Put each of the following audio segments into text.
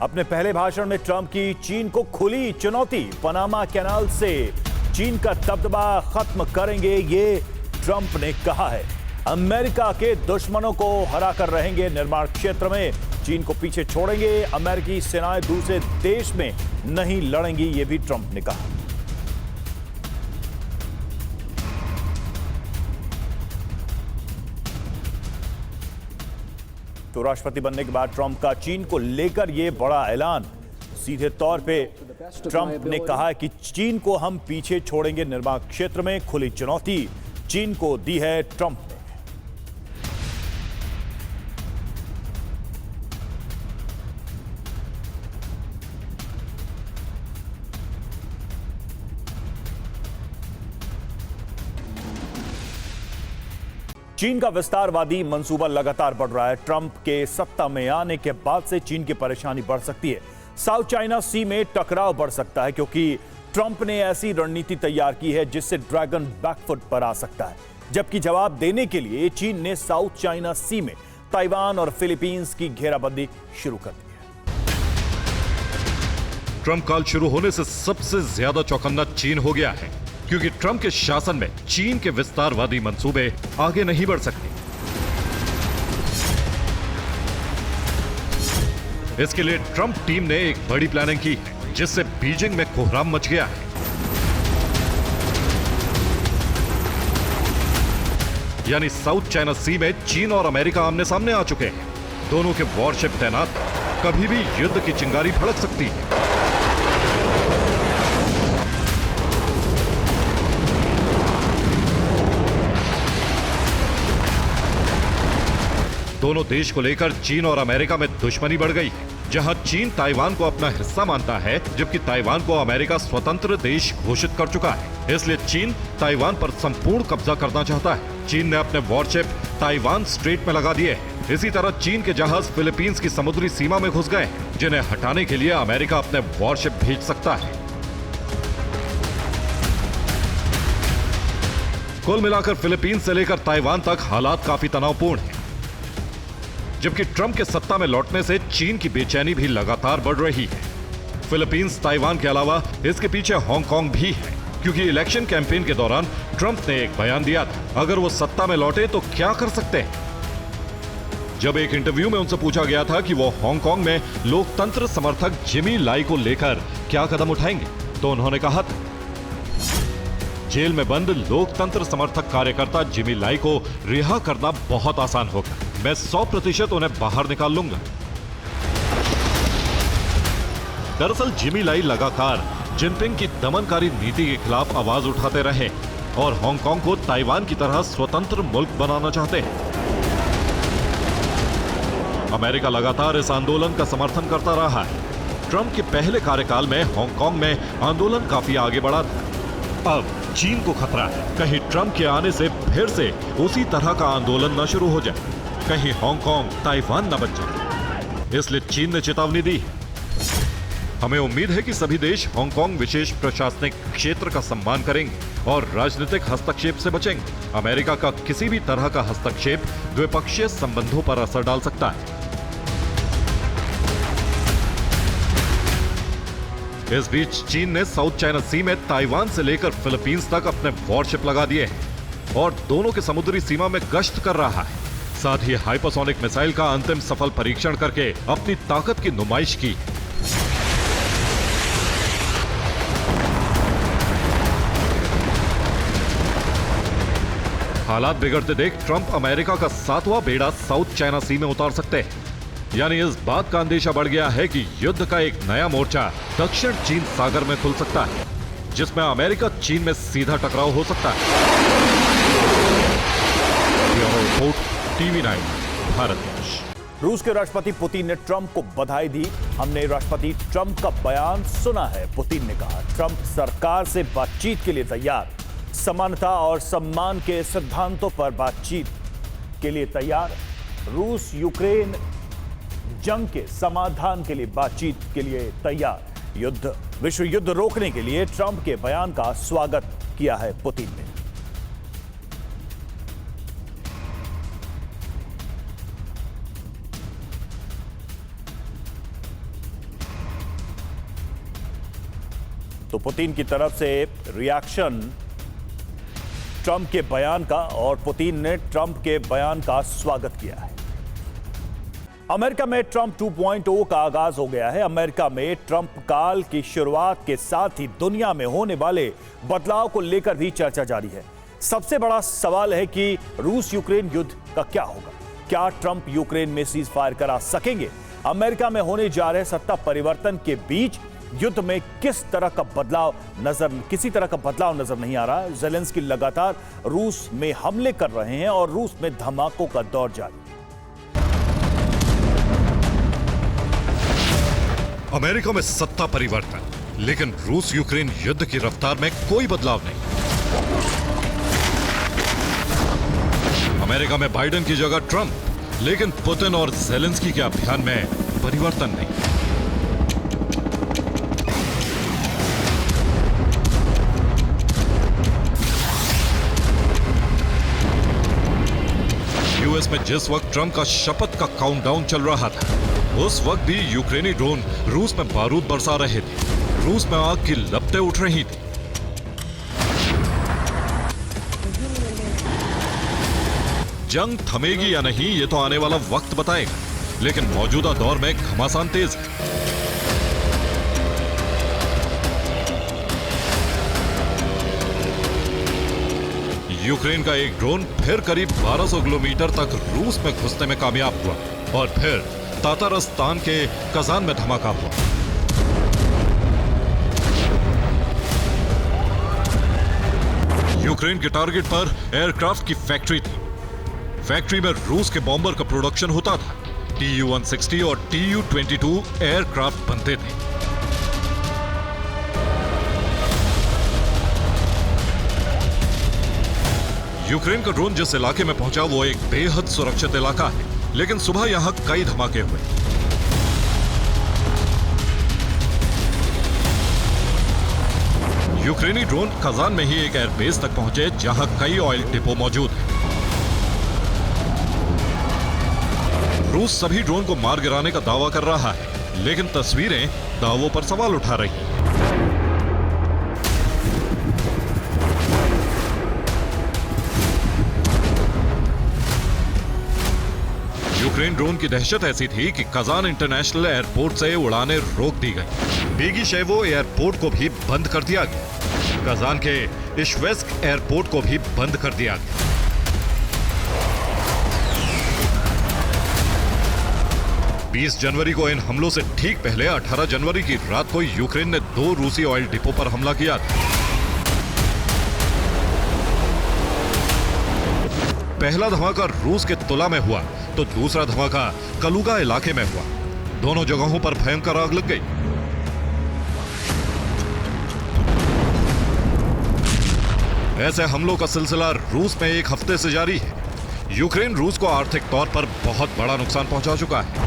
अपने पहले भाषण में ट्रंप की चीन को खुली चुनौती, पनामा कैनाल से चीन का दबदबा खत्म करेंगे, ये ट्रंप ने कहा है। अमेरिका के दुश्मनों को हराकर रहेंगे निर्माण क्षेत्र में, चीन को पीछे छोड़ेंगे, अमेरिकी सेनाएं दूसरे देश में नहीं लड़ेंगी, ये भी ट्रंप ने कहा। तो राष्ट्रपति बनने के बाद ट्रंप का चीन को लेकर यह बड़ा ऐलान। सीधे तौर पे ट्रंप ने कहा कि चीन को हम पीछे छोड़ेंगे, निर्माण क्षेत्र में खुली चुनौती चीन को दी है ट्रंप ने। चीन का विस्तारवादी मंसूबा लगातार बढ़ रहा है। ट्रंप के सत्ता में आने के बाद से चीन की परेशानी बढ़ सकती है। साउथ चाइना सी में टकराव बढ़ सकता है क्योंकि ट्रंप ने ऐसी रणनीति तैयार की है जिससे ड्रैगन बैकफुट पर आ सकता है। जबकि जवाब देने के लिए चीन ने साउथ चाइना सी में ताइवान और फिलीपींस की घेराबंदी शुरू कर दी है। ट्रंप काल शुरू होने से सबसे ज्यादा चौकन्ना चीन हो गया है क्योंकि ट्रंप के शासन में चीन के विस्तारवादी मंसूबे आगे नहीं बढ़ सकते। इसके लिए ट्रंप टीम ने एक बड़ी प्लानिंग की है जिससे बीजिंग में कोहराम मच गया है। यानी साउथ चाइना सी में चीन और अमेरिका आमने सामने आ चुके हैं। दोनों के वॉरशिप तैनात, कभी भी युद्ध की चिंगारी भड़क सकती है। दोनों देश को लेकर चीन और अमेरिका में दुश्मनी बढ़ गई है। जहां चीन ताइवान को अपना हिस्सा मानता है जबकि ताइवान को अमेरिका स्वतंत्र देश घोषित कर चुका है। इसलिए चीन ताइवान पर संपूर्ण कब्जा करना चाहता है। चीन ने अपने वॉरशिप ताइवान स्ट्रेट में लगा दिए हैं। इसी तरह चीन के जहाज फिलीपींस की समुद्री सीमा में घुस गए हैं जिन्हें हटाने के लिए अमेरिका अपने वॉरशिप भेज सकता है। कुल मिलाकर फिलीपींस से लेकर ताइवान तक हालात काफी तनावपूर्ण हैं। जबकि ट्रंप के सत्ता में लौटने से चीन की बेचैनी भी लगातार बढ़ रही है। फिलीपींस ताइवान के अलावा इसके पीछे हांगकांग भी है क्योंकि इलेक्शन कैंपेन के दौरान ट्रंप ने एक बयान दिया था, अगर वो सत्ता में लौटे तो क्या कर सकते हैं। जब एक इंटरव्यू में उनसे पूछा गया था कि वो हांगकांग में लोकतंत्र समर्थक जिमी लाई को लेकर क्या कदम उठाएंगे तो उन्होंने कहा था, जेल में बंद लोकतंत्र समर्थक कार्यकर्ता जिमी लाई को रिहा करना बहुत आसान होगा। मैं 100% उन्हें बाहर निकाल लूंगा। दरअसल जिमी लाई लगातार जिनपिंग की दमनकारी नीति के खिलाफ आवाज उठाते रहे और हांगकांग को ताइवान की तरह स्वतंत्र मुल्क बनाना चाहते हैं। अमेरिका लगातार इस आंदोलन का समर्थन करता रहा है। ट्रंप के पहले कार्यकाल में हांगकांग में आंदोलन काफी आगे बढ़ा था। अब चीन को खतरा है कहीं ट्रंप के आने से फिर से उसी तरह का आंदोलन न शुरू हो जाए, कहीं हांगकांग ताइवान न बन जाए। इसलिए चीन ने चेतावनी दी है। हमें उम्मीद है कि सभी देश हांगकांग विशेष प्रशासनिक क्षेत्र का सम्मान करेंगे और राजनीतिक हस्तक्षेप से बचेंगे। अमेरिका का किसी भी तरह का हस्तक्षेप द्विपक्षीय संबंधों पर असर डाल सकता है। इस बीच चीन ने साउथ चाइना सी में ताइवान से लेकर फिलीपींस तक अपने वॉरशिप लगा दिए हैं और दोनों के समुद्री सीमा में गश्त कर रहा है। साथ ही हाइपरसोनिक मिसाइल का अंतिम सफल परीक्षण करके अपनी ताकत की नुमाइश की। हालात बिगड़ते देख ट्रंप अमेरिका का 7वां बेड़ा साउथ चाइना सी में उतार सकते हैं। यानी इस बात का अंदेशा बढ़ गया है कि युद्ध का एक नया मोर्चा दक्षिण चीन सागर में खुल सकता है जिसमें अमेरिका चीन में सीधा टकराव हो सकता है। ब्यूरो रिपोर्ट, TV9 भारत देश। रूस के राष्ट्रपति पुतिन ने ट्रंप को बधाई दी। हमने राष्ट्रपति ट्रंप का बयान सुना है। पुतिन ने कहा, ट्रंप सरकार से बातचीत के लिए तैयार, समानता और सम्मान के सिद्धांतों पर बातचीत के लिए तैयार, रूस यूक्रेन जंग के समाधान के लिए बातचीत के लिए तैयार, विश्व युद्ध रोकने के लिए ट्रंप के बयान का स्वागत किया है पुतिन ने। तो पुतिन की तरफ से रिएक्शन ट्रंप के बयान का, और पुतिन ने ट्रंप के बयान का स्वागत किया है। अमेरिका में ट्रंप 2.0 का आगाज हो गया है। अमेरिका में ट्रंप काल की शुरुआत के साथ ही दुनिया में होने वाले बदलाव को लेकर भी चर्चा जारी है। सबसे बड़ा सवाल है कि रूस यूक्रेन युद्ध का क्या होगा। क्या ट्रंप यूक्रेन में सीज फायर करा सकेंगे? अमेरिका में होने जा रहे सत्ता परिवर्तन के बीच युद्ध में किसी तरह का बदलाव नजर नहीं आ रहा। ज़ेलेंस्की लगातार रूस में हमले कर रहे हैं और रूस में धमाकों का दौर जारी। अमेरिका में सत्ता परिवर्तन, लेकिन रूस यूक्रेन युद्ध की रफ्तार में कोई बदलाव नहीं। अमेरिका में बाइडेन की जगह ट्रंप, लेकिन पुतिन और ज़ेलेंस्की के अभियान में परिवर्तन नहीं। यूएस में जिस वक्त ट्रंप का शपथ का काउंटडाउन चल रहा था, उस वक्त भी यूक्रेनी ड्रोन रूस में बारूद बरसा रहे थे। रूस में आग की लपटें उठ रही थी। जंग थमेगी या नहीं, ये तो आने वाला वक्त बताएगा, लेकिन मौजूदा दौर में घमासान तेज है। यूक्रेन का एक ड्रोन फिर करीब 1200 किलोमीटर तक रूस में घुसने में कामयाब हुआ और फिर तातारस्तान के कजान में धमाका हुआ। यूक्रेन के टारगेट पर एयरक्राफ्ट की फैक्ट्री थी। फैक्ट्री में रूस के बॉम्बर का प्रोडक्शन होता था। Tu-160 और Tu-22 एयरक्राफ्ट बनते थे। यूक्रेन का ड्रोन जिस इलाके में पहुंचा वो एक बेहद सुरक्षित इलाका है, लेकिन सुबह यहां कई धमाके हुए। यूक्रेनी ड्रोन कजान में ही एक एयरबेस तक पहुंचे जहां कई ऑयल डिपो मौजूद हैं। रूस सभी ड्रोन को मार गिराने का दावा कर रहा है, लेकिन तस्वीरें दावों पर सवाल उठा रही हैं। यूक्रेन ड्रोन की दहशत ऐसी थी कि कजान इंटरनेशनल एयरपोर्ट से उड़ानें रोक दी गई। बेगिशेवो एयरपोर्ट को भी बंद कर दिया गया। कजान के इश्वेस्क एयरपोर्ट को भी बंद कर दिया गया। 20 जनवरी को इन हमलों से ठीक पहले 18 जनवरी की रात को यूक्रेन ने 2 रूसी ऑयल डिपो पर हमला किया था। पहला धमाका रूस के तुला में हुआ तो दूसरा धमाका कलुगा इलाके में हुआ। दोनों जगहों पर भयंकर आग लग गई। ऐसे हमलों का सिलसिला रूस में एक हफ्ते से जारी है। यूक्रेन रूस को आर्थिक तौर पर बहुत बड़ा नुकसान पहुंचा चुका है।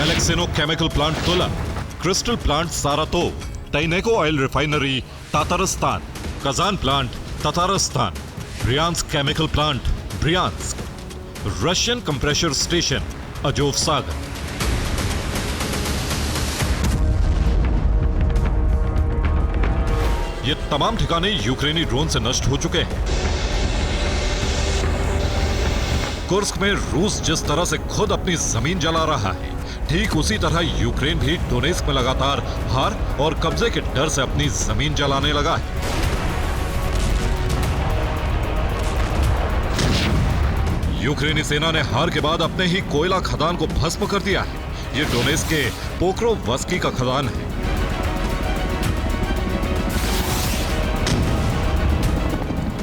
एलेक्सेनो chemical plant Tula, Crystal plant Saratov, Taneco oil refinery Tatarstan, Kazan plant Tatarstan, Bryansk chemical plant Bryansk, Russian compressor station अजोवसागर। ये तमाम ठिकाने यूक्रेनी ड्रोन से नष्ट हो चुके हैं। कुर्स्क में रूस जिस तरह से खुद अपनी जमीन जला रहा है, ठीक उसी तरह यूक्रेन भी डोनेस्क में लगातार हार और कब्जे के डर से अपनी जमीन जलाने लगा है। यूक्रेनी सेना ने हार के बाद अपने ही कोयला खदान को भस्म कर दिया है। ये डोनेस्क के पोक्रोवस्की का खदान है।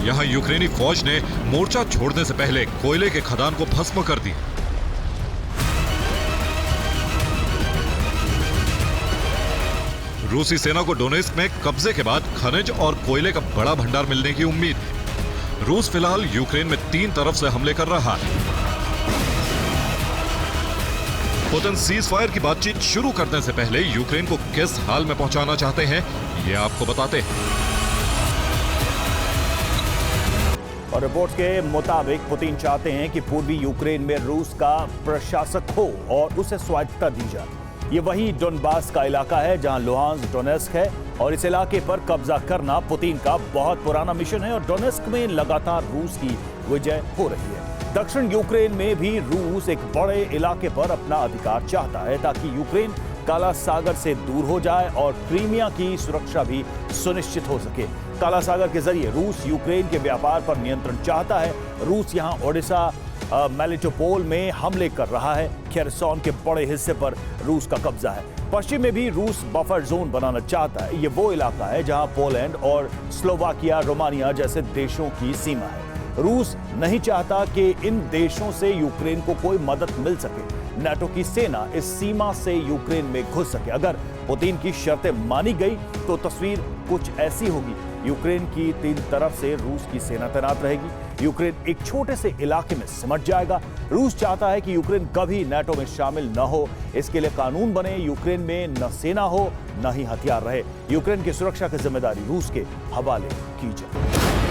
यहां यूक्रेनी फौज ने मोर्चा छोड़ने से पहले कोयले के खदान को भस्म कर दिया। रूसी सेना को डोनेस्क में कब्जे के बाद खनिज और कोयले का बड़ा भंडार मिलने की उम्मीद है। रूस फिलहाल यूक्रेन में 3 तरफ से हमले कर रहा है। पुतिन सीज फायर की बातचीत शुरू करने से पहले यूक्रेन को किस हाल में पहुंचाना चाहते हैं, ये आपको बताते हैं। और रिपोर्ट्स के मुताबिक पुतिन चाहते हैं कि पूर्वी यूक्रेन में रूस का प्रशासक हो और उसे स्वायत्तता दी जाए। ये वही डोनबास का इलाका है जहां लुहांस्क डोनेस्क है और इस इलाके पर कब्जा करना पुतिन का बहुत पुराना मिशन है और डोनेस्क में लगातार रूस की विजय हो रही है। दक्षिण यूक्रेन में भी रूस एक बड़े इलाके पर अपना अधिकार चाहता है ताकि यूक्रेन काला सागर से दूर हो जाए और क्रीमिया की सुरक्षा भी सुनिश्चित हो सके। काला सागर के जरिए रूस यूक्रेन के व्यापार पर नियंत्रण चाहता है। रूस यहां ओडिशा मेलिटोपोल में हमले कर रहा है। खेरसोन के बड़े हिस्से पर रूस का कब्जा है। पश्चिम में भी रूस बफर जोन बनाना चाहता है। ये वो इलाका है जहां पोलैंड और स्लोवाकिया, रोमानिया जैसे देशों की सीमा है। रूस नहीं चाहता कि इन देशों से यूक्रेन को कोई मदद मिल सके। नाटो की सेना इस सीमा से यूक्रेन में घुस सके। अगर पुतिन की शर्तें मानी गई तो तस्वीर कुछ ऐसी होगी। यूक्रेन की 3 तरफ से रूस की सेना तैनात रहेगी। यूक्रेन एक छोटे से इलाके में सिमट जाएगा। रूस चाहता है कि यूक्रेन कभी नाटो में शामिल न हो। इसके लिए कानून बने, यूक्रेन में न सेना हो न ही हथियार रहे। यूक्रेन की सुरक्षा की जिम्मेदारी रूस के हवाले की जाए।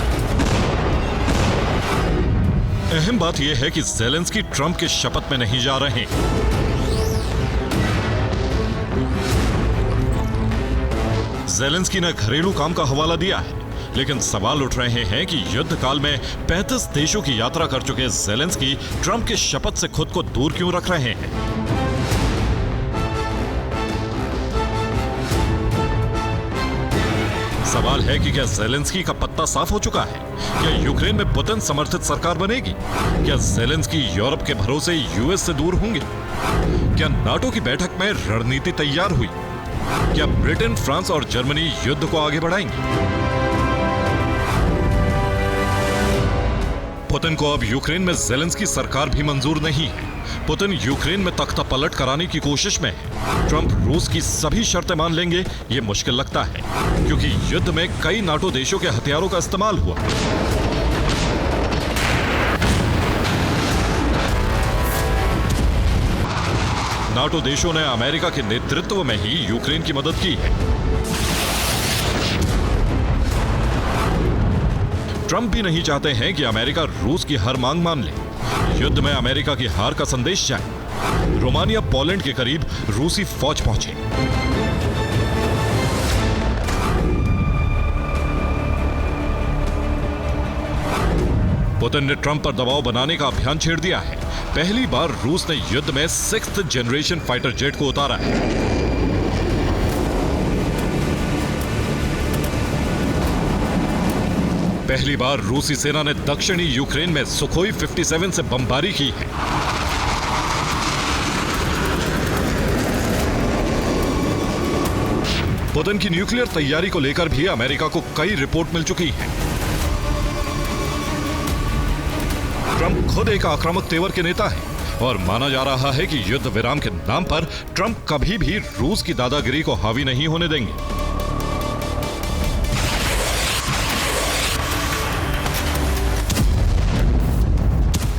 अहम बात यह है कि ज़ेलेंस्की ट्रंप के शपथ में नहीं जा रहे। ज़ेलेंस्की ने घरेलू काम का हवाला दिया है, लेकिन सवाल उठ रहे हैं कि युद्ध काल में 35 देशों की यात्रा कर चुके ज़ेलेंस्की ट्रंप के शपथ से खुद को दूर क्यों रख रहे हैं। सवाल है कि क्या ज़ेलेंस्की का पत्ता साफ हो चुका है? क्या यूक्रेन में पुतिन समर्थित सरकार बनेगी? क्या ज़ेलेंस्की यूरोप के भरोसे यूएस से दूर होंगे? क्या नाटो की बैठक में रणनीति तैयार हुई? क्या ब्रिटेन, फ्रांस और जर्मनी युद्ध को आगे बढ़ाएंगे? पुतिन को अब यूक्रेन में ज़ेलेंस्की सरकार भी मंजूर नहीं है। पुतिन यूक्रेन में तख्ता पलट कराने की कोशिश में है। ट्रंप रूस की सभी शर्तें मान लेंगे ये मुश्किल लगता है, क्योंकि युद्ध में कई नाटो देशों के हथियारों का इस्तेमाल हुआ। नाटो देशों ने अमेरिका के नेतृत्व में ही यूक्रेन की मदद की है। ट्रंप भी नहीं चाहते हैं कि अमेरिका रूस की हर मांग मान ले। युद्ध में अमेरिका की हार का संदेश जाए। रोमानिया, पोलैंड के करीब रूसी फौज पहुंचे। पुतिन ने ट्रंप पर दबाव बनाने का अभियान छेड़ दिया है। पहली बार रूस ने युद्ध में 6th जनरेशन फाइटर जेट को उतारा है। पहली बार रूसी सेना ने दक्षिणी यूक्रेन में सुखोई 57 से बमबारी की है। पुतिन की न्यूक्लियर तैयारी को लेकर भी अमेरिका को कई रिपोर्ट मिल चुकी है। ट्रंप खुद एक आक्रामक तेवर के नेता है और माना जा रहा है कि युद्ध विराम के नाम पर ट्रंप कभी भी रूस की दादागिरी को हावी नहीं होने देंगे।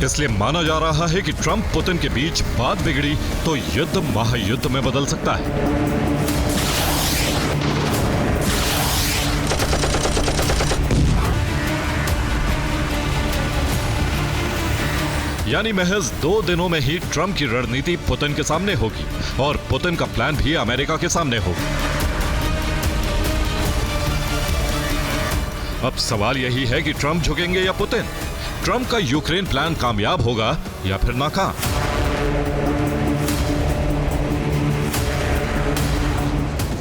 इसलिए माना जा रहा है कि ट्रंप पुतिन के बीच बात बिगड़ी तो युद्ध महायुद्ध में बदल सकता है। यानी महज 2 दिनों में ही ट्रंप की रणनीति पुतिन के सामने होगी और पुतिन का प्लान भी अमेरिका के सामने होगा। अब सवाल यही है कि ट्रंप झुकेंगे या पुतिन? ट्रंप का यूक्रेन प्लान कामयाब होगा या फिर नाकाम?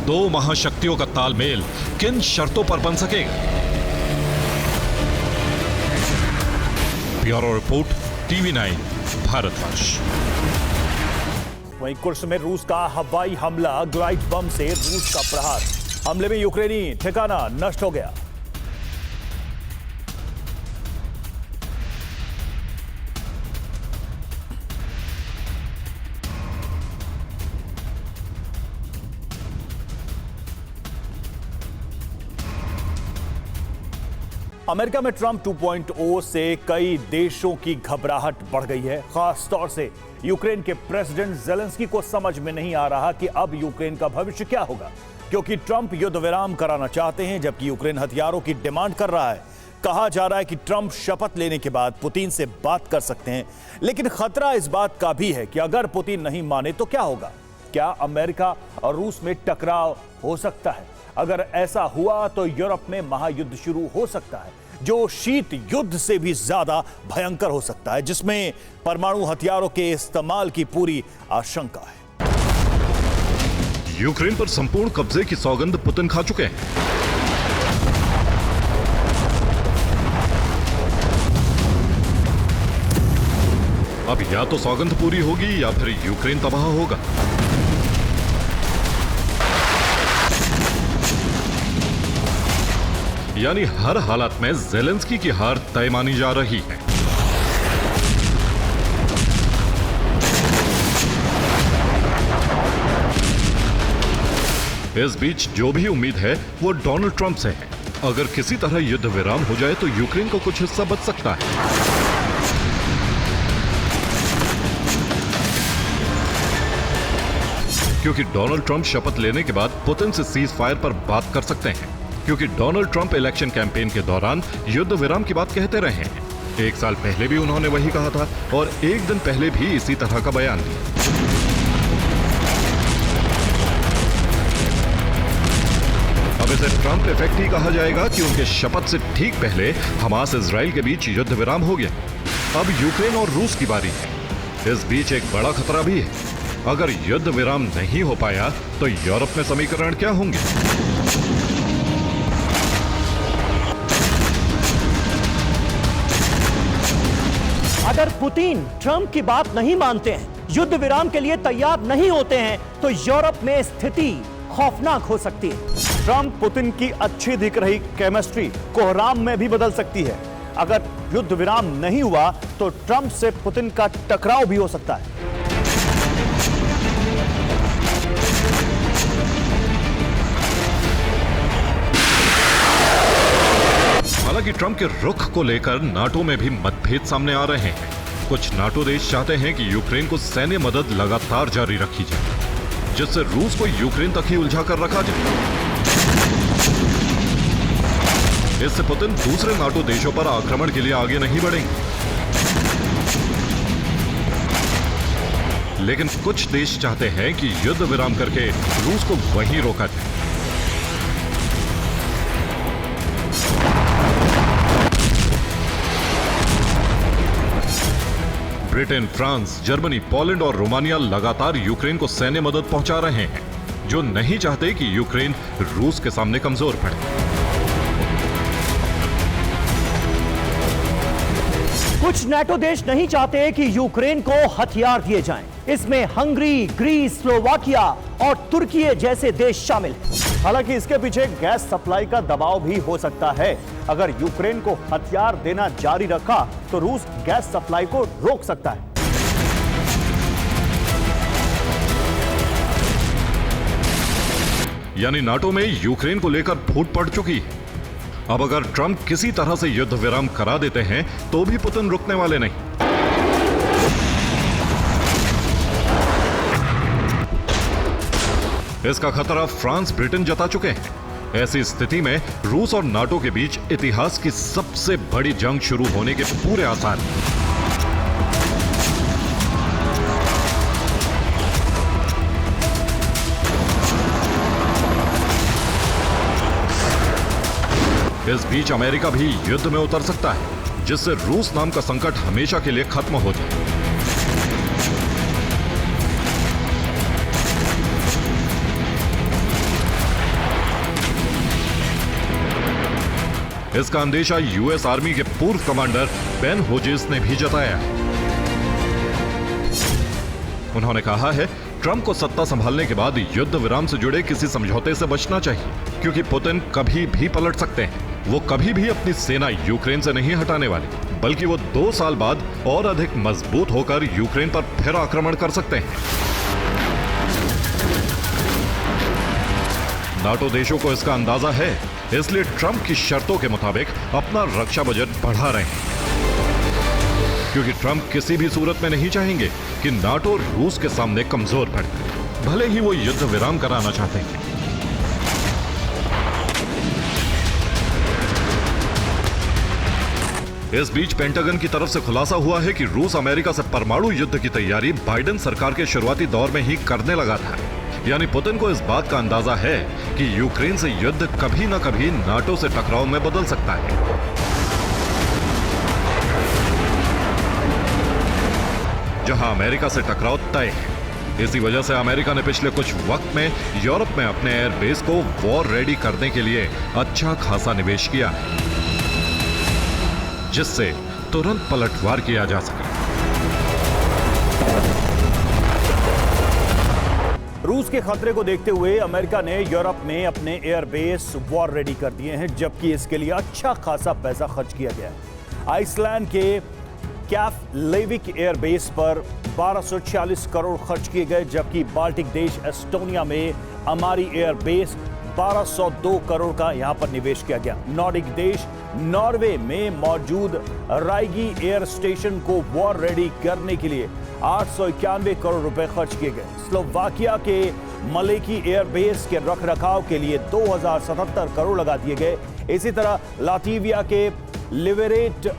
दो महाशक्तियों का तालमेल किन शर्तों पर बन सकेगा? Bureau report, TV9 Bharatvarsh. वहीं कुर्स में रूस का हवाई हमला, ग्लाइड बम से रूस का प्रहार। हमले में यूक्रेनी ठिकाना नष्ट हो गया। अमेरिका में ट्रंप 2.0 से कई देशों की घबराहट बढ़ गई है। खास तौर से यूक्रेन के प्रेसिडेंट ज़ेलेंस्की को समझ में नहीं आ रहा कि अब यूक्रेन का भविष्य क्या होगा, क्योंकि ट्रंप युद्ध विराम कराना चाहते हैं जबकि यूक्रेन हथियारों की डिमांड कर रहा है। कहा जा रहा है कि ट्रंप शपथ लेने के बाद पुतिन से बात कर सकते हैं, लेकिन खतरा इस बात का भी है कि अगर पुतिन नहीं माने तो क्या होगा? क्या अमेरिका और रूस में टकराव हो सकता है? अगर ऐसा हुआ तो यूरोप में महायुद्ध शुरू हो सकता है, जो शीत युद्ध से भी ज्यादा भयंकर हो सकता है, जिसमें परमाणु हथियारों के इस्तेमाल की पूरी आशंका है। यूक्रेन पर संपूर्ण कब्जे की सौगंध पुतिन खा चुके हैं। अब या तो सौगंध पूरी होगी या फिर यूक्रेन तबाह होगा। यानी हर हालत में ज़ेलेंस्की की हार तय मानी जा रही है। इस बीच जो भी उम्मीद है वो डोनाल्ड ट्रंप से है। अगर किसी तरह युद्ध विराम हो जाए तो यूक्रेन को कुछ हिस्सा बच सकता है। क्योंकि डोनाल्ड ट्रंप शपथ लेने के बाद पुतिन से सीज फायर पर बात कर सकते हैं, क्योंकि डोनाल्ड ट्रंप इलेक्शन कैंपेन के दौरान युद्ध विराम की बात कहते रहे हैं। 1 साल पहले भी उन्होंने वही कहा था और 1 दिन पहले भी इसी तरह का बयान दिया। अब इसे ट्रंप इफेक्ट ही कहा जाएगा कि उनके शपथ से ठीक पहले हमास इजराइल के बीच युद्ध विराम हो गया। अब यूक्रेन और रूस की बारी है। इस बीच एक बड़ा खतरा भी है। अगर युद्ध विराम नहीं हो पाया तो यूरोप में समीकरण क्या होंगे? अगर पुतिन ट्रंप की बात नहीं मानते हैं, युद्ध विराम के लिए तैयार नहीं होते हैं, तो यूरोप में स्थिति खौफनाक हो सकती है। ट्रंप पुतिन की अच्छी दिख रही केमिस्ट्री कोहराम में भी बदल सकती है। अगर युद्ध विराम नहीं हुआ तो ट्रंप से पुतिन का टकराव भी हो सकता है। हालांकि ट्रंप के रुख को लेकर नाटो में भी मतभेद सामने आ रहे हैं। कुछ नाटो देश चाहते हैं कि यूक्रेन को सैन्य मदद लगातार जारी रखी जाए, जिससे रूस को यूक्रेन तक ही उलझा कर रखा जाए। इससे पुतिन दूसरे नाटो देशों पर आक्रमण के लिए आगे नहीं बढ़ेंगे। लेकिन कुछ देश चाहते हैं कि युद्ध विराम करके रूस को वहीं रोका जाए। ब्रिटेन, फ्रांस, जर्मनी, पोलैंड और रोमानिया लगातार यूक्रेन को सैन्य मदद पहुंचा रहे हैं, जो नहीं चाहते कि यूक्रेन रूस के सामने कमजोर पड़े। कुछ नाटो देश नहीं चाहते कि यूक्रेन को हथियार दिए जाएं। इसमें हंगरी, ग्रीस, स्लोवाकिया और तुर्की जैसे देश शामिल हैं। हालांकि इसके पीछे गैस सप्लाई का दबाव भी हो सकता है। अगर यूक्रेन को हथियार देना जारी रखा तो रूस गैस सप्लाई को रोक सकता है। यानी नाटो में यूक्रेन को लेकर फूट पड़ चुकी है। अब अगर ट्रंप किसी तरह से युद्ध विराम करा देते हैं तो भी पुतिन रुकने वाले नहीं। इसका खतरा फ्रांस, ब्रिटेन जता चुके हैं। ऐसी स्थिति में रूस और नाटो के बीच इतिहास की सबसे बड़ी जंग शुरू होने के पूरे आसार हैं। इस बीच अमेरिका भी युद्ध में उतर सकता है, जिससे रूस नाम का संकट हमेशा के लिए खत्म हो जाए। इसका अंदेशा यूएस आर्मी के पूर्व कमांडर बेन होजेस ने भी जताया है। उन्होंने कहा है, ट्रंप को सत्ता संभालने के बाद युद्ध विराम से जुड़े किसी समझौते से बचना चाहिए, क्योंकि पुतिन कभी भी पलट सकते हैं। वो कभी भी अपनी सेना यूक्रेन से नहीं हटाने वाले, बल्कि वो 2 साल बाद और अधिक मजबूत होकर यूक्रेन पर फिर आक्रमण कर सकते हैं। नाटो देशों को इसका अंदाजा है, इसलिए ट्रंप की शर्तों के मुताबिक अपना रक्षा बजट बढ़ा रहे हैं, क्योंकि ट्रंप किसी भी सूरत में नहीं चाहेंगे कि नाटो रूस के सामने कमजोर पड़े, भले ही वो युद्ध विराम कराना चाहते हैं। इस बीच पेंटागन की तरफ से खुलासा हुआ है कि रूस अमेरिका से परमाणु युद्ध की तैयारी बाइडेन सरकार के शुरुआती दौर में ही करने लगा था। यानी पुतिन को इस बात का अंदाजा है कि यूक्रेन से युद्ध कभी न कभी नाटो से टकराव में बदल सकता है। जहां अमेरिका से टकराव तय है। इसी वजह से अमेरिका ने पिछले कुछ वक्त में यूरोप में अपने एयरबेस को वॉर रेडी करने के लिए अच्छा खासा निवेश किया है, जिससे तुरंत पलटवार किया जा सके। रूस के खतरे को देखते हुए अमेरिका ने यूरोप में अपने एयरबेस वॉर रेडी कर दिए हैं, जबकि इसके लिए अच्छा खासा पैसा खर्च किया गया है। आइसलैंड के कैफलेविक एयरबेस पर 1246 करोड़ खर्च किए गए, जबकि बाल्टिक देश एस्टोनिया में हमारी एयरबेस 1202 करोड़ का यहां पर निवेश किया गया। नॉर्डिक देश नॉर्वे में मौजूद राइगी एयर स्टेशन को वॉर रेडी करने के लिए 891 करोड़ रुपए खर्च किए गए। स्लोवाकिया के मलेकी एयरबेस के रखरखाव के लिए 2077 करोड़ लगा दिए गए। इसी तरह लातविया के लिवेरेट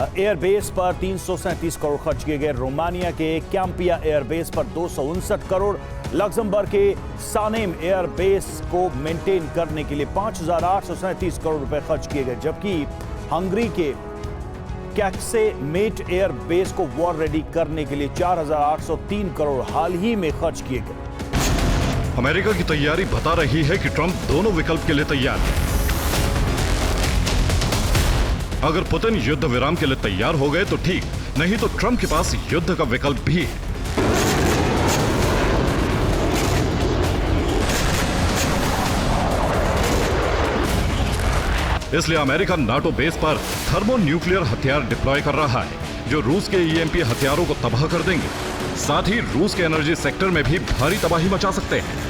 एयरबेस पर 337 करोड़ खर्च किए गए। रोमानिया के कैंपिया एयरबेस पर 259 करोड़, लक्समबर्ग के सानेम एयरबेस को मेंटेन करने के लिए 5,837 करोड़ रुपए खर्च किए गए, जबकि हंगरी के कैक्सेमेट एयरबेस को वॉर रेडी करने के लिए 4,803 करोड़ हाल ही में खर्च किए गए। अमेरिका की तैयारी बता रही है कि ट्रंप दोनों विकल्प के लिए तैयार है। अगर पुतिन युद्ध विराम के लिए तैयार हो गए तो ठीक, नहीं तो ट्रंप के पास युद्ध का विकल्प भी है। इसलिए अमेरिका नाटो बेस पर थर्मोन्यूक्लियर हथियार डिप्लॉय कर रहा है, जो रूस के ईएमपी हथियारों को तबाह कर देंगे। साथ ही रूस के एनर्जी सेक्टर में भी भारी तबाही मचा सकते हैं।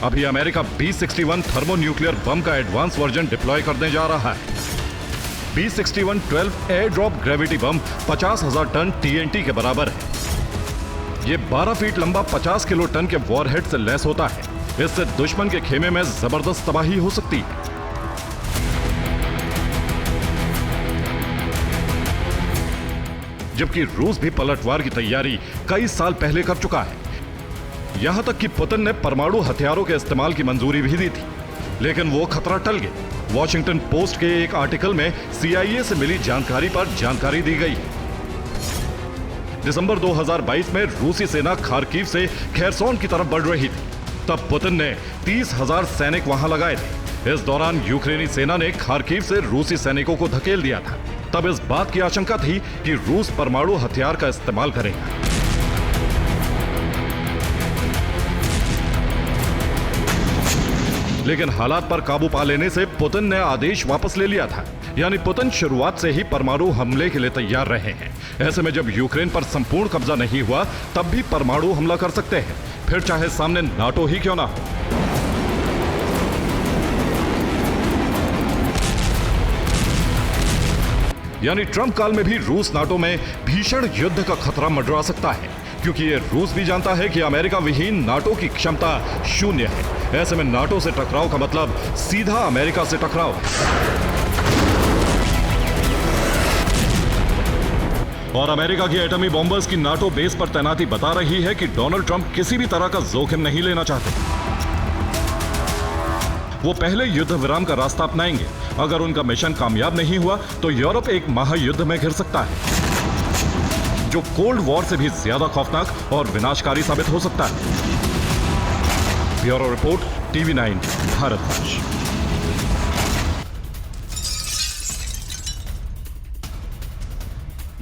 अभी अमेरिका B-61 थर्मोन्यूक्लियर बम का एडवांस वर्जन डिप्लॉय करने जा रहा है। B-61-12 एयर ड्रॉप ग्रेविटी बम 50,000 टन TNT के बराबर है। यह 12 फीट लंबा 50 किलो टन के वॉरहेड से लैस होता है। इससे दुश्मन के खेमे में जबरदस्त तबाही हो सकती है। जबकि रूस भी पलटवार की तैयारी कई साल पहले कर चुका है। यहां तक कि पुतिन ने परमाणु हथियारों के इस्तेमाल की मंजूरी भी दी थी, लेकिन वो खतरा टल गया। वॉशिंगटन पोस्ट के एक आर्टिकल में CIA से मिली जानकारी पर जानकारी दी गई। दिसंबर 2022 में रूसी सेना खार्किव से खेरसोन की तरफ बढ़ रही थी। तब पुतिन ने 30,000 सैनिक वहां लगाए थे। इस दौरान यूक्रेनी सेना ने खार्किव से रूसी सैनिकों को धकेल दिया था। तब इस बात की आशंका थी कि रूस परमाणु हथियार का इस्तेमाल करेगा। लेकिन हालात पर काबू पा लेने से पुतिन ने आदेश वापस ले लिया था। यानी पुतिन शुरुआत से ही परमाणु हमले के लिए तैयार रहे हैं। ऐसे में जब यूक्रेन पर संपूर्ण कब्जा नहीं हुआ, तब भी परमाणु हमला कर सकते हैं, फिर चाहे सामने नाटो ही क्यों ना हो। यानी ट्रंप काल में भी रूस नाटो में भीषण युद्ध का खतरा मंडरा सकता है, क्योंकि ये रूस भी जानता है कि अमेरिका विहीन नाटो की क्षमता शून्य है। ऐसे में नाटो से टकराव का मतलब सीधा अमेरिका से टकराव है। और अमेरिका की एटमी बॉम्बर्स की नाटो बेस पर तैनाती बता रही है कि डोनाल्ड ट्रंप किसी भी तरह का जोखिम नहीं लेना चाहते। वो पहले युद्ध विराम का रास्ता अपनाएंगे। अगर उनका मिशन कामयाब नहीं हुआ तो यूरोप एक महायुद्ध में घिर सकता है, जो कोल्ड वॉर से भी ज्यादा खौफनाक और विनाशकारी साबित हो सकता है। Bureau report, TV9 Bharatvarsh.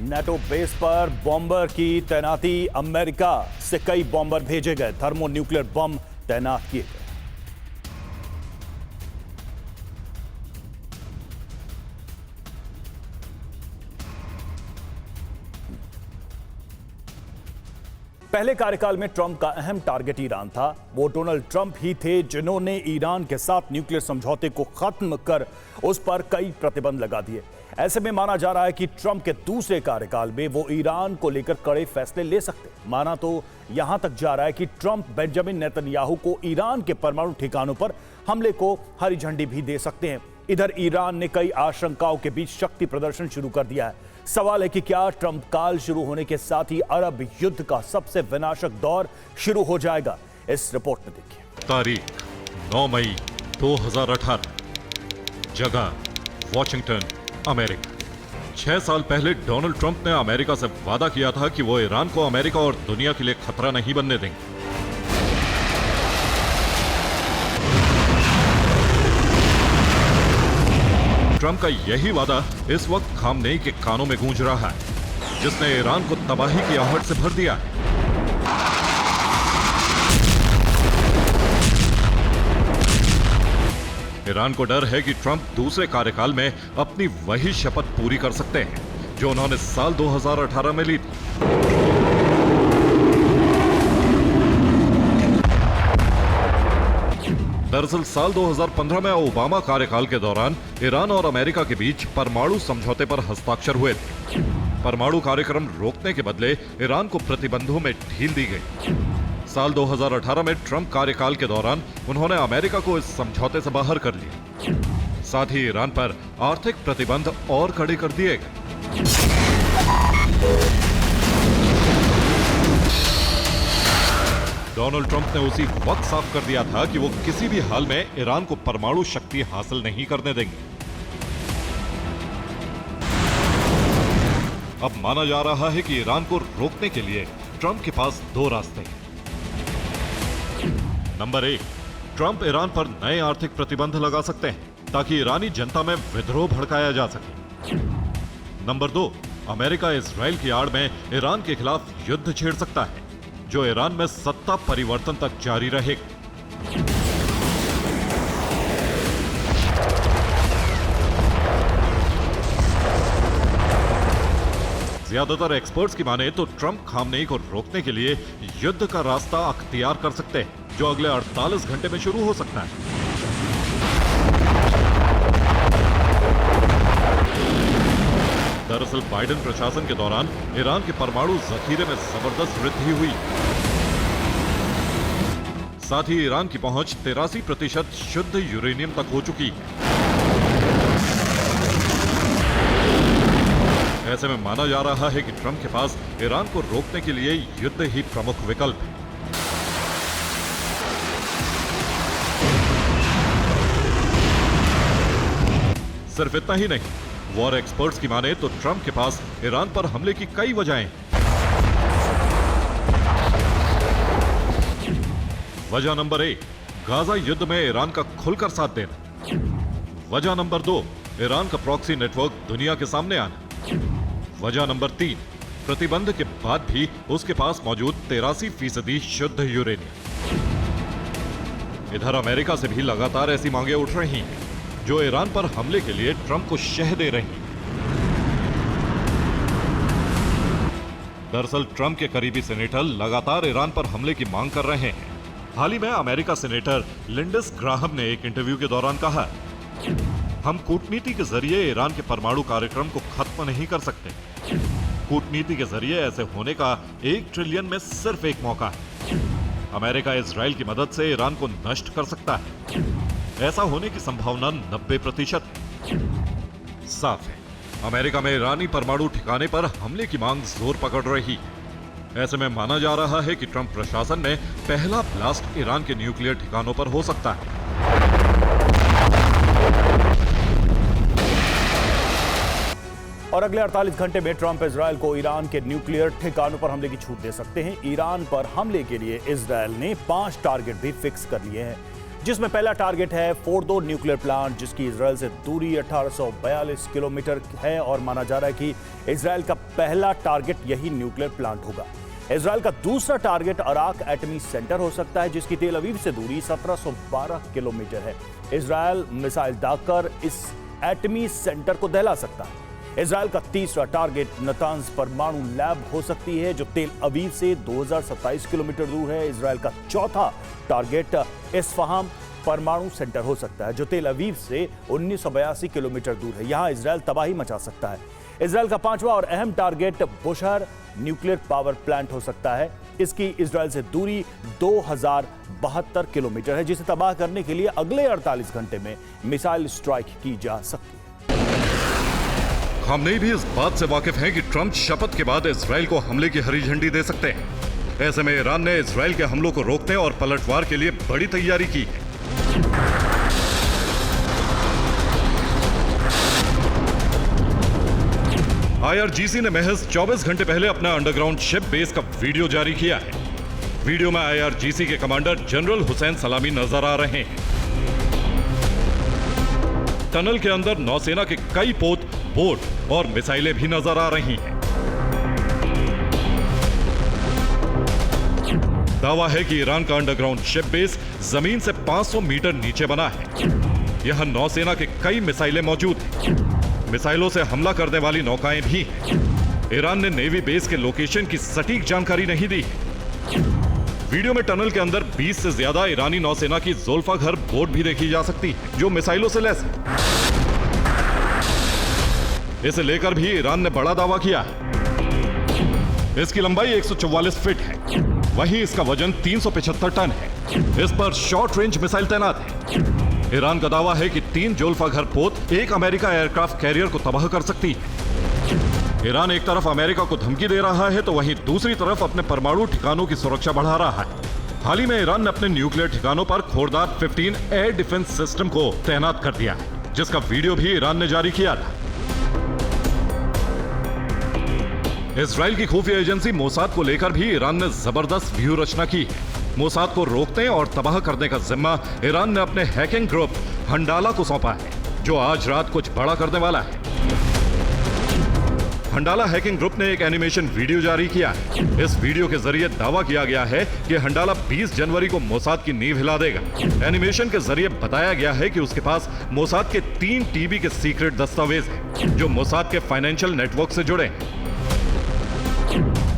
NATO base पर बॉम्बर की तैनाती, अमेरिका से कई बॉम्बर भेजे गए, थर्मोन्यूक्लियर बम तैनात किए गए। पहले कार्यकाल में ट्रंप का अहम टारगेट ईरान था। वो डोनाल्ड ट्रंप ही थे जिन्होंने ईरान के साथ न्यूक्लियर समझौते को खत्म कर उस पर कई प्रतिबंध लगा दिए। ऐसे में माना जा रहा है कि ट्रंप के दूसरे कार्यकाल में वो ईरान को लेकर कड़े फैसले ले सकते। माना तो यहां तक जा रहा है कि ट्रंप बेंजामिन नेतन्याहू को ईरान के परमाणु ठिकानों पर हमले को हरी झंडी भी दे सकते हैं। इधर ईरान ने कई आशंकाओं के बीच शक्ति प्रदर्शन शुरू कर दिया है। सवाल है कि क्या ट्रंप काल शुरू होने के साथ ही अरब युद्ध का सबसे विनाशक दौर शुरू हो जाएगा? इस रिपोर्ट में देखिए। तारीख 9 मई 2018, जगह वॉशिंगटन, अमेरिका। 6 साल पहले डोनाल्ड ट्रंप ने अमेरिका से वादा किया था कि वो ईरान को अमेरिका और दुनिया के लिए खतरा नहीं बनने देंगे। ट्रंप का यही वादा इस वक्त खामनेई के कानों में गूंज रहा है, जिसने ईरान को तबाही की आहट से भर दिया है। ईरान को डर है कि ट्रंप दूसरे कार्यकाल में अपनी वही शपथ पूरी कर सकते हैं जो उन्होंने साल 2018 में ली थी। दरअसल साल 2015 में ओबामा कार्यकाल के दौरान ईरान और अमेरिका के बीच परमाणु समझौते पर हस्ताक्षर हुए थे। परमाणु कार्यक्रम रोकने के बदले ईरान को प्रतिबंधों में ढील दी गई। साल 2018 में ट्रंप कार्यकाल के दौरान उन्होंने अमेरिका को इस समझौते से बाहर कर लिया। साथ ही ईरान पर आर्थिक प्रतिबंध और कड़े कर दिए गए। डोनाल्ड ट्रंप ने उसी वक्त साफ कर दिया था कि वो किसी भी हाल में ईरान को परमाणु शक्ति हासिल नहीं करने देंगे। अब माना जा रहा है कि ईरान को रोकने के लिए ट्रंप के पास 2 रास्ते हैं। नंबर 1, ट्रंप ईरान पर नए आर्थिक प्रतिबंध लगा सकते हैं ताकि ईरानी जनता में विद्रोह भड़काया जा सके। नंबर 2, अमेरिका इजराइल की आड़ में ईरान के खिलाफ युद्ध छेड़ सकता है, जो ईरान में सत्ता परिवर्तन तक जारी रहेगा। ज्यादातर एक्सपर्ट्स की माने तो ट्रंप खामनेई को रोकने के लिए युद्ध का रास्ता अख्तियार कर सकते हैं, जो अगले 48 घंटे में शुरू हो सकता है। दरअसल बाइडेन प्रशासन के दौरान ईरान के परमाणु जखीरे में जबरदस्त वृद्धि हुई। साथ ही ईरान की पहुंच 83% शुद्ध यूरेनियम तक हो चुकी है। ऐसे में माना जा रहा है कि ट्रंप के पास ईरान को रोकने के लिए युद्ध ही प्रमुख विकल्प है। सिर्फ इतना ही नहीं, वॉर एक्सपर्ट्स की माने तो ट्रंप के पास ईरान पर हमले की कई वजहें हैं। वजह नंबर 1, गाजा युद्ध में ईरान का खुलकर साथ देना। वजह नंबर 2, ईरान का प्रॉक्सी नेटवर्क दुनिया के सामने आना। वजह नंबर 3, प्रतिबंध के बाद भी उसके पास मौजूद 83% शुद्ध यूरेनियम। इधर अमेरिका से भी लगातार ऐसी मांगे उठ रही हैं जो ईरान पर हमले के लिए ट्रंप को शह दे रही हैं। दरअसल ट्रंप के करीबी सेनेटर लगातार ईरान पर हमले की मांग कर रहे हैं। हाल ही में अमेरिका सेनेटर लिंडस ग्राहम ने एक इंटरव्यू के दौरान कहा, हम कूटनीति के जरिए ईरान के परमाणु कार्यक्रम को खत्म नहीं कर सकते। कूटनीति के जरिए ऐसे होने का 1 ट्रिलियन में सिर्फ एक मौका है। अमेरिका इजराइल की मदद से ईरान को नष्ट कर सकता है। ऐसा होने की संभावना 90% है। साफ है, अमेरिका में ईरानी परमाणु ठिकाने पर हमले की मांग जोर पकड़ रही है। ऐसे में माना जा रहा है कि ट्रंप प्रशासन में पहला ब्लास्ट ईरान के न्यूक्लियर ठिकानों पर हो सकता है। और अगले 48 घंटे में ट्रंप इजराइल को ईरान के न्यूक्लियर ठिकानों पर हमले की छूट दे सकते हैं। ईरान पर हमले के लिए इजराइल ने 5 टारगेट भी फिक्स कर लिए हैं, जिसमें पहला टारगेट है फोर्डो न्यूक्लियर प्लांट, जिसकी इजराइल से दूरी 1842 किलोमीटर है और माना जा रहा है कि इजराइल का पहला टारगेट यही न्यूक्लियर प्लांट होगा। इजराइल का दूसरा टारगेट अराक एटमी सेंटर हो सकता है, जिसकी तेल अवीव से दूरी 1712 किलोमीटर है। इजराइल मिसाइल दागकर इस एटमी सेंटर को दहला सकता है। इजराइल का तीसरा टारगेट नतांज परमाणु लैब हो सकती है, जो तेल अवीव से 2027 किलोमीटर दूर है। इजराइल का चौथा टारगेट इस्फहान परमाणु सेंटर हो सकता है, जो तेल अवीव से 1982 किलोमीटर दूर है। यहां इजराइल तबाही मचा सकता है। इजराइल का पांचवा और अहम target Bushehr nuclear power plant हो सकता है। इसकी इजराइल से दूरी 2072 किलोमीटर है, जिसे तबाह करने के लिए अगले 48 घंटे में मिसाइल स्ट्राइक की जा सकती है। खामनेई भी इस बात से वाकिफ हैं कि ट्रंप शपथ के बाद इजराइल को हमले की हरी झंडी दे सकते हैं। ऐसे में ईरान ने इजराइल के हमलों को रोकने और पलटवार के लिए बड़ी तैयारी की है। IRGC ने महज 24 घंटे पहले अपना अंडरग्राउंड शिप बेस का वीडियो जारी किया है। वीडियो में IRGC के कमांडर जनरल हुसैन सलामी नजर आ रहे हैं। टनल के अंदर नौसेना के कई पोत, बोट और मिसाइलें भी नजर आ रही हैं। दावा है कि ईरान का अंडरग्राउंड शिप बेस जमीन से 500 मीटर नीचे बना है। यहां नौसेना के कई मिसाइलें मौजूद हैं। मिसाइलों से हमला करने वाली नौकाएं भी हैं। ईरान ने नेवी बेस के लोकेशन की सटीक जानकारी नहीं दी है। वीडियो में टनल के अंदर 20 से ज्यादा ईरानी नौसेना की ज़ुल्फ़ाघर बोट भी देखी जा सकती है, जो मिसाइलों से लैस है। इसे लेकर भी ईरान ने बड़ा दावा किया है। इसकी लंबाई 144 फीट है, वहीं इसका वजन 375 टन है। इस पर शॉर्ट रेंज मिसाइल तैनात है। ईरान का दावा है कि 3 ज़ुल्फ़ाघर पोत एक अमेरिका एयरक्राफ्ट कैरियर को तबाह कर सकती है। ईरान एक तरफ अमेरिका को धमकी दे रहा है, तो वहीं दूसरी तरफ अपने परमाणु ठिकानों की सुरक्षा बढ़ा रहा है। हाल ही में ईरान ने अपने न्यूक्लियर ठिकानों पर खोरदार 15 एयर डिफेंस सिस्टम को तैनात कर दिया है, जिसका वीडियो भी ईरान ने जारी किया था। इजराइल की खुफिया एजेंसी मोसाद को लेकर भी ईरान ने जबरदस्त व्यूह रचना की है। मोसाद को रोकने और तबाह करने का जिम्मा ईरान ने अपने हैकिंग ग्रुप हंडाला को सौंपा है, जो आज रात कुछ बड़ा करने वाला है। हंडाला हैकिंग ग्रुप ने एक एनिमेशन वीडियो जारी किया है। इस वीडियो के जरिए दावा किया गया है कि हंडाला 20 जनवरी को मोसाद की नींव हिला देगा। एनिमेशन के जरिए बताया गया है कि उसके पास मोसाद के 3 टीबी के सीक्रेट दस्तावेज हैं, जो मोसाद के फाइनेंशियल नेटवर्क से जुड़े हैं।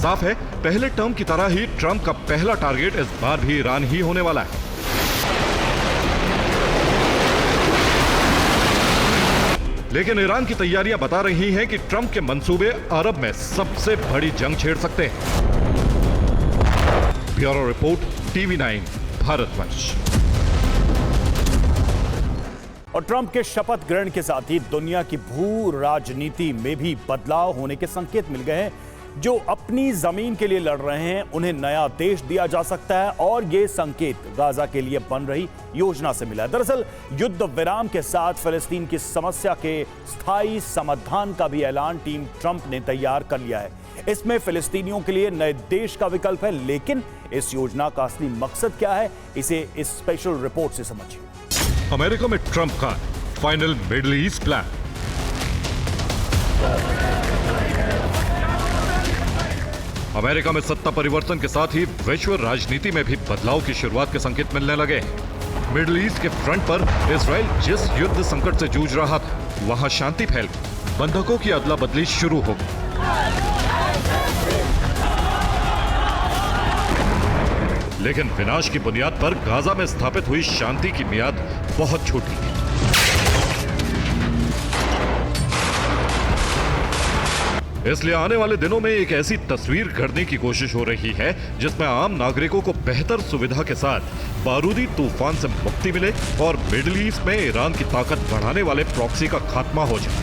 साफ है, पहले टर्म की तरह ही ट्रंप का पहला टारगेट इस बार भी ईरान ही होने वाला है। लेकिन ईरान की तैयारियां बता रही हैं कि ट्रंप के मंसूबे अरब में सबसे बड़ी जंग छेड़ सकते हैं। Bureau report, TV9 भारतवंश। और ट्रंप के शपथ ग्रहण के साथ ही दुनिया की भू राजनीति में भी बदलाव होने के संकेत मिल गए हैं। जो अपनी जमीन के लिए लड़ रहे हैं, उन्हें नया देश दिया जा सकता है, और ये संकेत गाजा के लिए बन रही योजना से मिला है। दरअसल युद्ध विराम के साथ फिलिस्तीन की समस्या के स्थायी समाधान का भी ऐलान टीम ट्रंप ने तैयार कर लिया है। इसमें फिलिस्तीनियों के लिए नए देश का विकल्प है, लेकिन इस योजना का असली मकसद क्या है, इसे इस स्पेशल रिपोर्ट से समझिए। अमेरिका में ट्रंप का final middle east plan. America में सत्ता परिवर्तन के साथ ही वैश्विक राजनीति में भी बदलाव की शुरुआत के संकेत मिलने लगे। मिडिल ईस्ट के फ्रंट पर इजराइल जिस युद्ध संकट से जूझ रहा था, वहां शांति फैल गई। बंधकों की अदला बदली शुरू हो गई। लेकिन विनाश की बुनियाद पर गाजा में स्थापित हुई शांति की मियाद बहुत छोटी है। इसलिए आने वाले दिनों में एक ऐसी तस्वीर गढ़ने की कोशिश हो रही है जिसमें आम नागरिकों को बेहतर सुविधा के साथ बारूदी तूफान से मुक्ति मिले और मिडिल ईस्ट में ईरान की ताकत बढ़ाने वाले प्रॉक्सी का खात्मा हो जाए।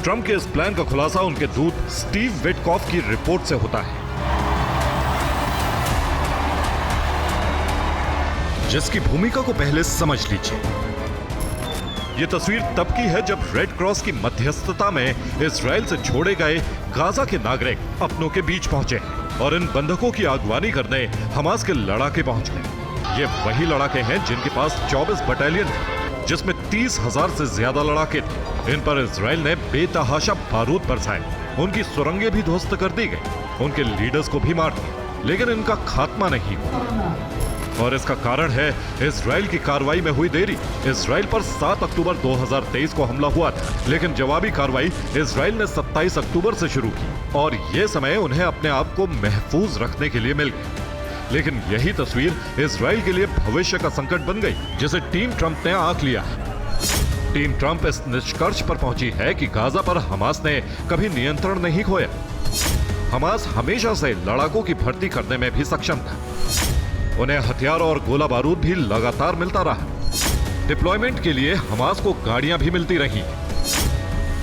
ट्रंप के इस प्लान का खुलासा उनके दूत स्टीव विटकॉफ की रिपोर्ट से होता है, जिसकी भूमिका को पहले समझ लीजिए। ये तस्वीर तब की है जब रेड क्रॉस की मध्यस्थता में इजराइल से छोड़े गए गाजा के नागरिक अपनों के बीच पहुंचे और इन बंधकों की अगवानी करने हमास के लड़ाके पहुंच गए। ये वही लड़ाके हैं जिनके पास 24 बटालियन थे, जिसमें 30,000 से ज्यादा लड़ाके थे। इन पर इजराइल ने बेतहाशा बारूद बरसाए, उनकी सुरंगें भी ध्वस्त कर दी गई, उनके लीडर्स को भी मार दिया, लेकिन इनका खात्मा नहीं हुआ। और इसका कारण है इजराइल की कार्रवाई में हुई देरी। इजराइल पर 7 अक्टूबर 2023 को हमला हुआ था, लेकिन जवाबी कार्रवाई इजराइल ने 27 अक्टूबर से शुरू की और ये समय उन्हें अपने आप को महफूज रखने के लिए मिल गया। लेकिन यही तस्वीर इजराइल के लिए भविष्य का संकट बन गई, जिसे टीम ट्रंप ने आंक लिया है। टीम ट्रंप इस निष्कर्ष पर पहुंची है कि गाजा पर हमास ने कभी नियंत्रण नहीं खोया। हमास हमेशा से लड़ाकों की भर्ती करने में भी सक्षम था। उन्हें हथियार और गोला बारूद भी लगातार मिलता रहा। डिप्लॉयमेंट के लिए हमास को गाड़ियां भी मिलती रही।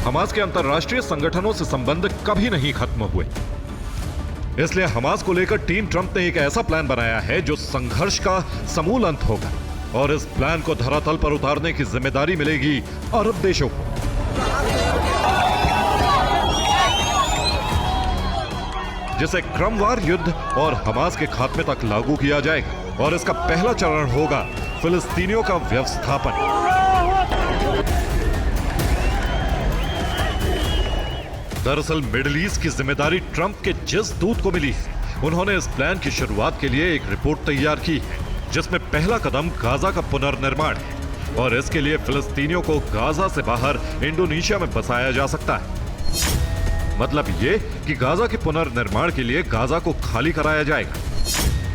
हमास के अंतर्राष्ट्रीय संगठनों से संबंध कभी नहीं खत्म हुए। इसलिए हमास को लेकर टीम ट्रंप ने एक ऐसा प्लान बनाया है जो संघर्ष का समूल अंत होगा, और इस प्लान को धरातल पर उतारने की जिम्मेदारी मिलेगी अरब देशों को। जिसे क्रमवार युद्ध और हमास के खात्मे तक लागू किया जाएगा, और इसका पहला चरण होगा फिलिस्तीनियों का व्यवस्थापन। दरअसल मिडिल ईस्ट की जिम्मेदारी ट्रंप के जिस दूत को मिली है, उन्होंने इस प्लान की शुरुआत के लिए एक रिपोर्ट तैयार की है, जिसमें पहला कदम गाजा का पुनर्निर्माण है, और इसके लिए फिलिस्तीनियों को गाजा से बाहर इंडोनेशिया में बसाया जा सकता है। मतलब ये कि गाजा के पुनर्निर्माण के लिए गाजा को खाली कराया जाएगा,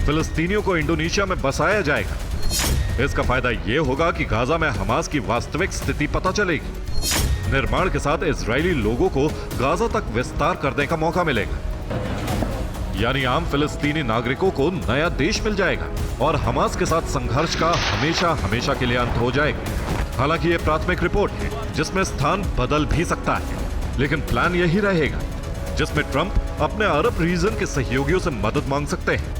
फिलिस्तीनियों को इंडोनेशिया में बसाया जाएगा। इसका फायदा ये होगा कि गाजा में हमास की वास्तविक स्थिति पता चलेगी। निर्माण के साथ इजरायली लोगों को गाजा तक विस्तार करने का मौका मिलेगा, यानी आम फिलिस्तीनी नागरिकों को नया देश मिल जाएगा और हमास के साथ संघर्ष का हमेशा हमेशा के लिए अंत हो जाएगा। हालांकि ये प्राथमिक रिपोर्ट है, जिसमें स्थान बदल भी सकता है, लेकिन प्लान यही रहेगा, जिसमें ट्रंप अपने अरब रीजन के सहयोगियों से मदद मांग सकते हैं।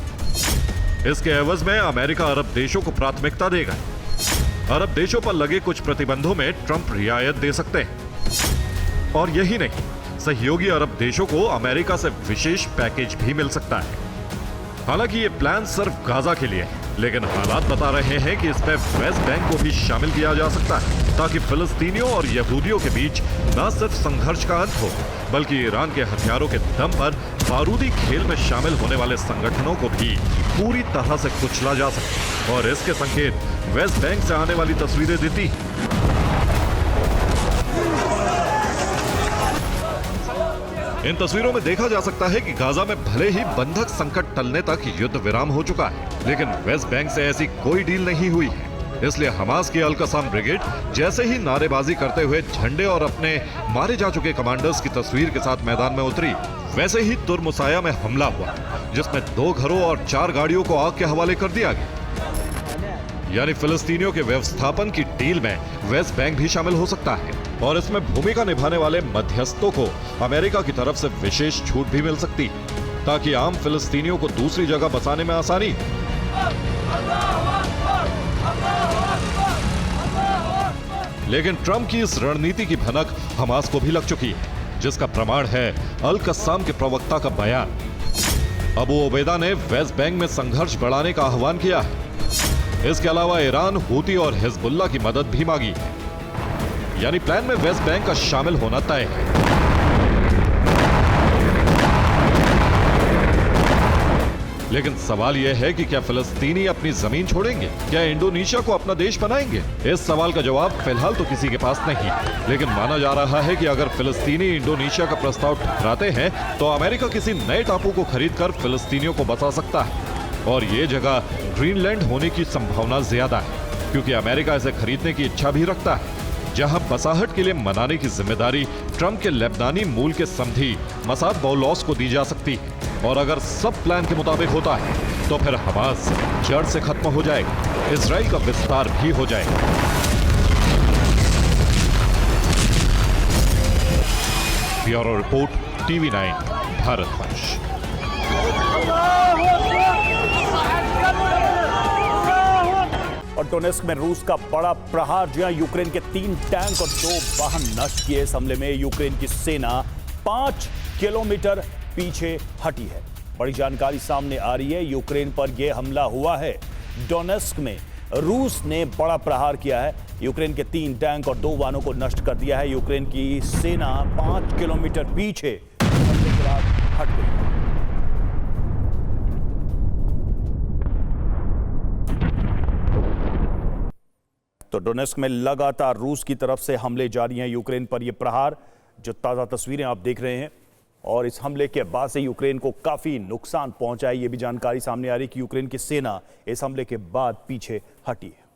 इसके एवज में अमेरिका अरब देशों को प्राथमिकता देगा। अरब देशों पर लगे कुछ प्रतिबंधों में ट्रंप रियायत दे सकते हैं, और यही नहीं, सहयोगी अरब देशों को अमेरिका से विशेष पैकेज भी मिल सकता है। हालांकि ये प्लान सिर्फ गाजा के लिए है, लेकिन हालात बता रहे हैं कि इसमें वेस्ट बैंक को भी शामिल किया जा सकता है, ताकि फिलिस्तीनियों और यहूदियों के बीच न सिर्फ संघर्ष का अंत हो, बल्कि ईरान के हथियारों के दम पर बारूदी खेल में शामिल होने वाले संगठनों को भी पूरी तरह से कुचला जा सके। और इसके संकेत वेस्ट बैंक से आने वाली तस्वीरें देती हैं। इन तस्वीरों में देखा जा सकता है कि गाजा में भले ही बंधक संकट टलने तक युद्ध विराम हो चुका है, लेकिन वेस्ट बैंक से ऐसी कोई डील नहीं हुई है। इसलिए हमास की अल कसाम ब्रिगेड जैसे ही नारेबाजी करते हुए झंडे और अपने मारे जा चुके कमांडर्स की तस्वीर के साथ मैदान में उतरी, वैसे ही तुर्मुसाया में हमला हुआ, जिसमें 2 घरों और 4 गाड़ियों को आग के हवाले कर दिया गया। यानी फिलिस्तीनियों के व्यवस्थापन की डील में वेस्ट बैंक भी शामिल हो सकता है, और इसमें भूमिका निभाने वाले मध्यस्थों को अमेरिका की तरफ से विशेष छूट भी मिल सकती है, ताकि आम फिलिस्तीनियों को दूसरी जगह बसाने में आसानी हो। लेकिन ट्रंप की इस रणनीति की भनक हमास को भी लग चुकी है, जिसका प्रमाण है अल कस्साम के प्रवक्ता का बयान। अबू ओबैदा ने वेस्ट बैंक में संघर्ष बढ़ाने का आह्वान किया है। इसके अलावा ईरान, हूती और हिजबुल्लाह की मदद भी मांगी है। यानी प्लान में वेस्ट बैंक का शामिल होना तय है। लेकिन सवाल यह है कि क्या फिलिस्तीनी अपनी जमीन छोड़ेंगे? क्या इंडोनेशिया को अपना देश बनाएंगे? इस सवाल का जवाब फिलहाल तो किसी के पास नहीं, लेकिन माना जा रहा है कि अगर फिलिस्तीनी इंडोनेशिया का प्रस्ताव ठुकराते हैं तो अमेरिका किसी नए टापू को खरीदकर फिलिस्तीनियों को बसा सकता है, और ये जगह ग्रीनलैंड होने की संभावना ज्यादा है, क्योंकि अमेरिका इसे खरीदने की इच्छा भी रखता है, जहां बसाहट के लिए मनाने की जिम्मेदारी ट्रंप के लेबनानी मूल के समधी मसाद बौलौस को दी जा सकती है। और अगर सब प्लान के मुताबिक होता है तो फिर हमास जड़ से खत्म हो जाएगा, इजराइल का विस्तार भी हो जाएगा। Bureau report, TV9 Bharatvarsh. और डोनेस्क में रूस का बड़ा प्रहार, जहां यूक्रेन के 3 टैंक और 2 वाहन नष्ट किए। इस हमले में यूक्रेन की सेना 5 किलोमीटर पीछे हटी है। बड़ी जानकारी सामने आ रही है, यूक्रेन पर यह हमला हुआ है। डोनेस्क में रूस ने बड़ा प्रहार किया है, यूक्रेन के 3 टैंक और 2 वाहनों को नष्ट कर दिया है। यूक्रेन की सेना 5 किलोमीटर पीछे हट गई। तो डोनेस्क में लगातार रूस की तरफ से हमले जारी हैं यूक्रेन पर। ये प्रहार, जो ताज़ा तस्वीरें आप देख रहे हैं, और इस हमले के बाद से यूक्रेन को काफ़ी नुकसान पहुंचा है। ये भी जानकारी सामने आ रही कि यूक्रेन की सेना इस हमले के बाद पीछे हटी है।